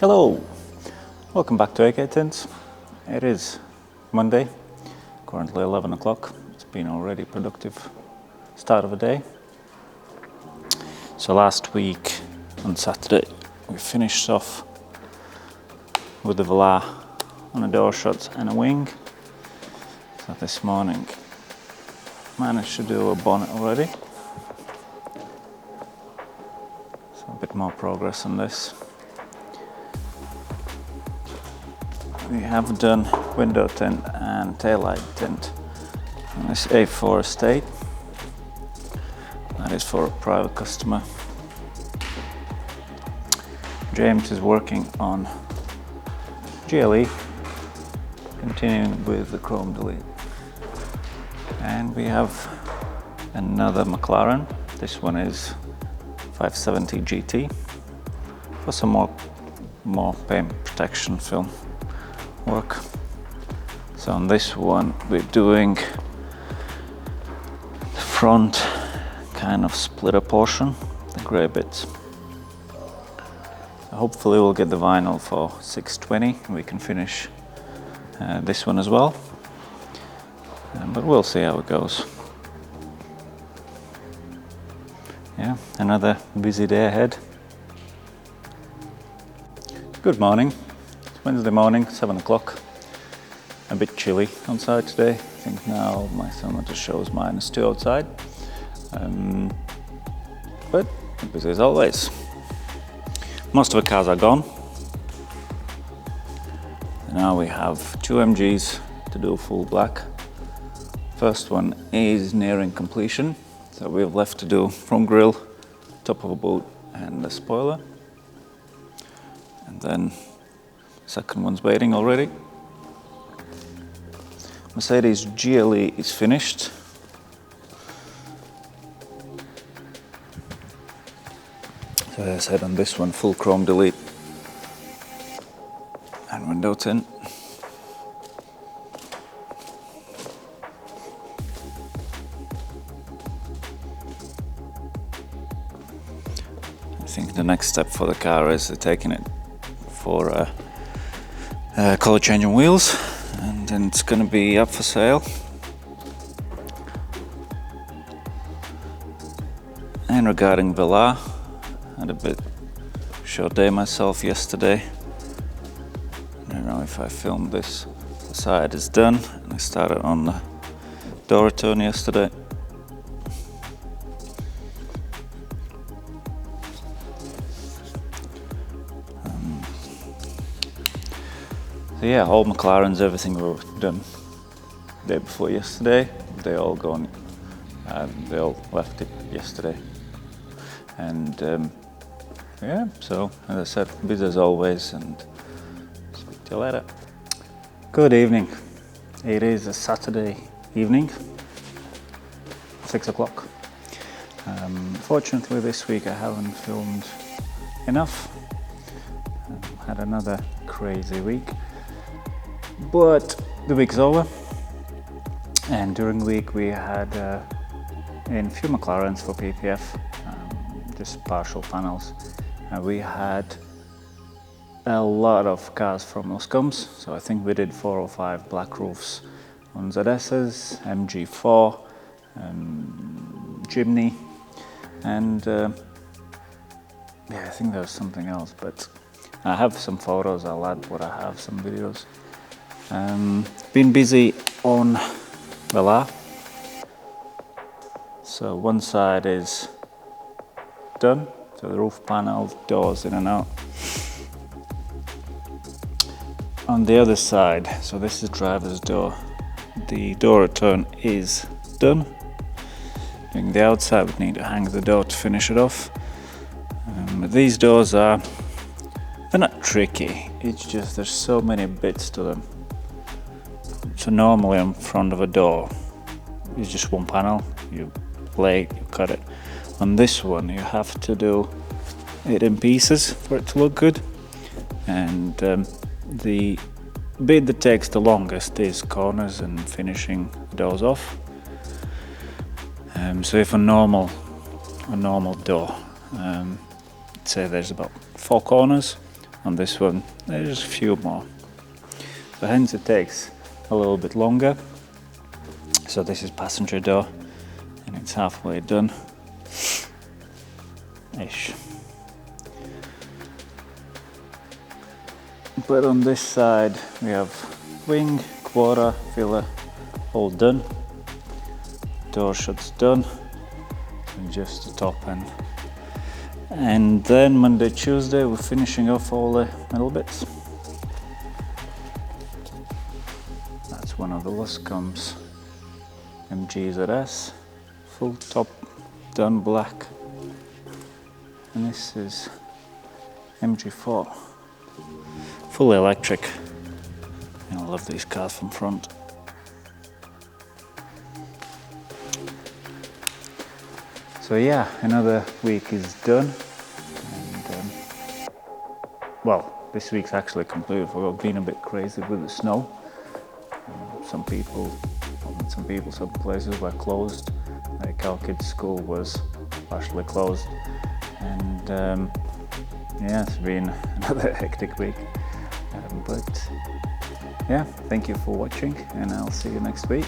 Hello, welcome back to AKtints. It is Monday, currently 11 o'clock. It's been already productive start of the day. So last week on Saturday we finished off with the Velar on a door shot and a wing. So this morning managed to do a bonnet already. So a bit more progress on this. We have done window tint and taillight tint on this A4 estate. That is for a private customer. James is working on GLE, continuing with the chrome delete. And we have another Mclaren. This one is 570 GT for some more paint protection film work. So on this one we're doing the front kind of splitter portion, the grey bits. So hopefully we'll get the vinyl for 620 and we can finish this one as well, but we'll see how it goes. Yeah, another busy day ahead. Good morning. Wednesday morning, 7 o'clock. A bit chilly outside today. I think now my thermometer shows -2 outside. But busy as always. Most of the cars are gone. And now we have 2 MGs to do full black. First one is nearing completion. So we have left to do front grille, top of a boot and the spoiler. And then second one's waiting already. Mercedes GLE is finished. So as I said on this one, full chrome delete and window tint. I think the next step for the car is taking it for color change on wheels, and then it's going to be up for sale. And regarding Velar, I had a bit short day myself yesterday. I don't know if I filmed this. The side is done and I started on the door return yesterday. So yeah, all Mclarens, everything were done the day before yesterday. They all gone. They all left it yesterday. And yeah, so as I said, busy as always, and speak to you later. Good evening. It is a Saturday evening, 6 o'clock. Fortunately this week I haven't filmed enough. Had another crazy week. But the week's over, and during the week we had in few Mclarens for PPF, just partial panels. We had a lot of cars from Moscows, so I think we did 4 or 5 black roofs on ZS's, MG4, Jimny, and yeah, I think there was something else, but I have some photos, I'll add what I have, some videos. Been busy on Velar. So one side is done, so the roof panel, doors in and out. On the other side, so this is driver's door, the door return is done. Doing the outside, we need to hang the door to finish it off. These doors they're not tricky, it's just there's so many bits to them. So normally in front of a door, it's just one panel, you lay it, you cut it. On this one, you have to do it in pieces for it to look good. And the bit that takes the longest is corners and finishing the doors off. So if a normal door, say there's about 4 corners, On this one, there's a few more. So hence it takes a little bit longer. So this is passenger door, and it's halfway done. Ish. But on this side we have wing, quarter, filler, all done. Door shuts done, and just the top end. And then Monday, Tuesday we're finishing off all the metal bits. That's one of the Luscombs MGZS, full top done black. And this is MG4, fully electric. And I love these cars from front. So yeah, another week is done. And, well, this week's actually completed. We've been a bit crazy with the snow. Some places were closed. Like our kids' school was partially closed. And yeah, it's been another hectic week. But yeah, thank you for watching, and I'll see you next week.